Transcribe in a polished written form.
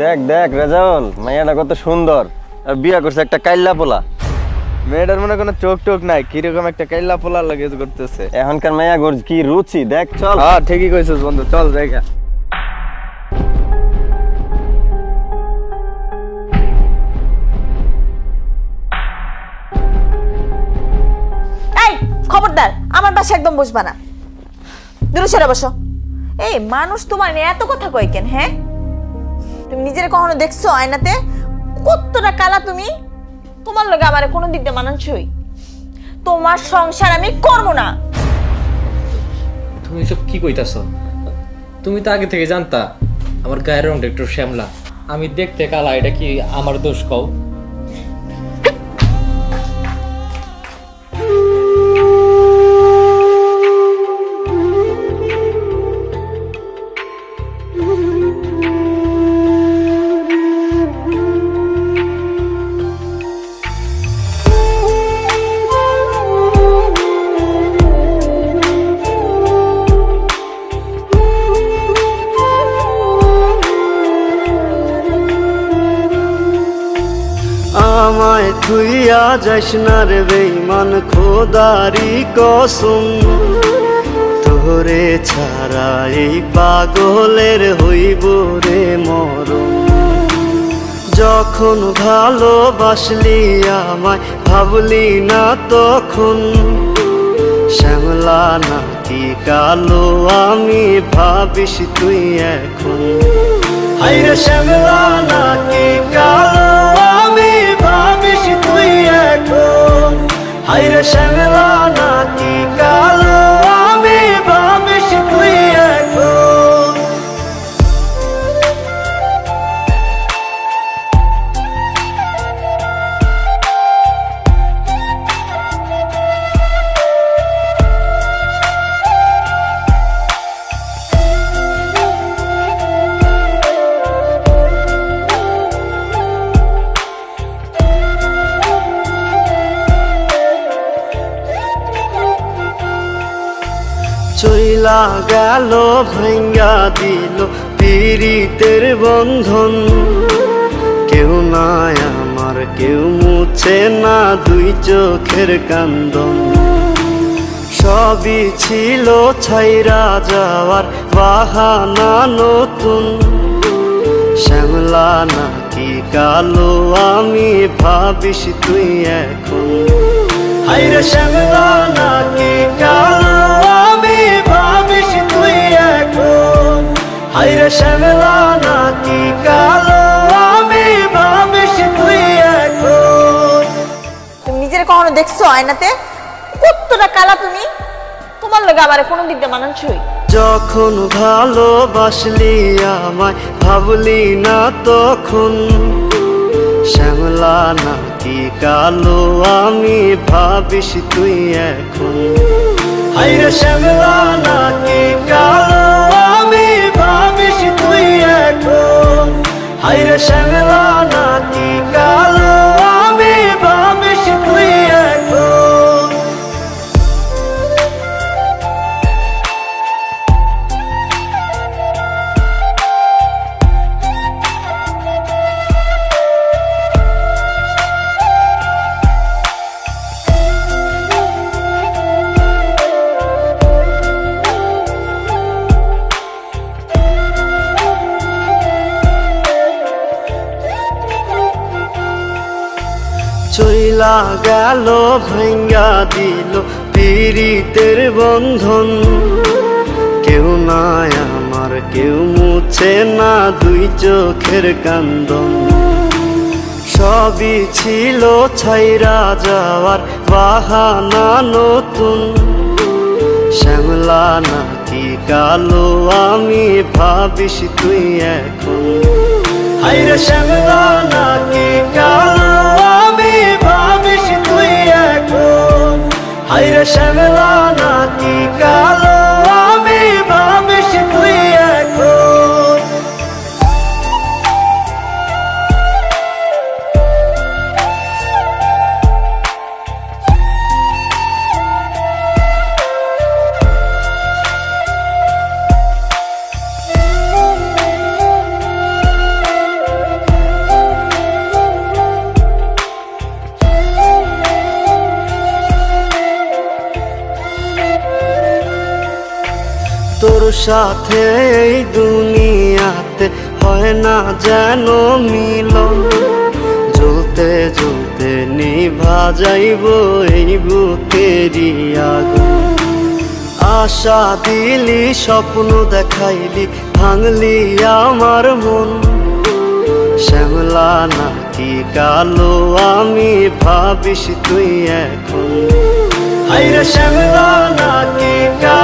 দেখ দেখ রেজাউল, মাইয়াটা কত সুন্দর আর বিয়া করছে একটা কাইল্লা পোলা। মেয়েটার মনে কোনো চোখ টোক নাই, কিরকম একটা কাইল্লা পোলার লাগে করতেছে। এখনকার মাইয়া গোর কি রুচি দেখ, চল। হ্যাঁ ঠিকই কইছিস বন্ধু, চল জায়গা। এই খবরদার, আমার পাশে একদম বসবা না, দূরে সরে বসো। এই মানুষ তোমার নিয়ে এত কথা কয় কেন? হ্যাঁ, তুমি নিজের কখনো দেখছো আয়নাতে? কতটা কালা তুমি! তোমার লগে আমার কোনো দিক দিয়ে মানানছই? তোমার সংসার আমি করবো না। তুমি এসব কি কইতাছো? তুমি তো আগে থেকে জানতা আমার গায়ের রংটা একটু শ্যামলা, আমি দেখতে কালা, এটা কি আমার দোষ কও? আমায় থুইয়া যাস না রে বেঈমান, খোদারি কসম, তোরে ছাড়া এই পাগলের হইব রে মরণ। যখন ভালোবাসলি আমায় ভাবলি না তখন, শ্যামলা নাকি কালো আমি ভাবিস তুই এখন। হাইরে শ্যামলা নাকি কালো আমি ভাবিস তুই এখন। হাইরে শ্যামলা নাকি কালো আমি ভাবিস তুই এখন। চইলা গেল ভাঙ্গা দিল পীড়িতের বন্ধন, কেউ নাই আমার কেউ মুছে না দুই চোখের কান্দন। সবই ছিল ছাইরা যাওয়ার বাহানা নতুন, শ্যামলা নাকি কালো আমি ভাবিস তুই এখন। হাইরে শ্যামলা নাকি কালো আমি ভাবিস তুই এখন। হাইরে শ্যামলা নাকি কালো আমি ভাবিস তুই এখন। তুমি নিজের কখনো দেখছো আয়নাতে? কতটা কালা তুমি! তোমার লগে আমার কোনো দিক দিয়ে মানানছই? যখন ভালোবাসলি আমায় ভাবলি না তখন, শ্যামলা নাকি কালো আমি ভাবিস তুই এখন। হাইরে শ্যামলা নাকি কালো আমি ভাবিস তুই এখন। হাইরে শ্যামলা নাকি কালো আমি ভাবিস তুই এখন। চইলা গেল ভাঙ্গা দিল পীড়িতের বন্ধন, কেউ নাই আমার কেউ মুছে না দুই চোখের কান্দন। সবই ছিল ছাইরা যাওয়ার বাহানা নতুন, শ্যামলা নাকি কালো আমি ভাবিস তুই এখন। হাইরে শ্যামলা নাকি কালো আমি ভাবিস তুই এখন। হাইরে শ্যামলা নাকি কালো আমি ভাবিস তুই এখন। সাথে এই দুনিয়াতে হয় না যেন মিলন, জ্বলতে জ্বলতে নিভা যাইব এই বুকেরই আগুন। আশা দিলি স্বপ্ন দেখাইলি ভাঙলি আমার মন, শ্যামলা নাকি কালো আমি ভাবিস তুই এখন, হায়রে শ্যামলা নাকি কালো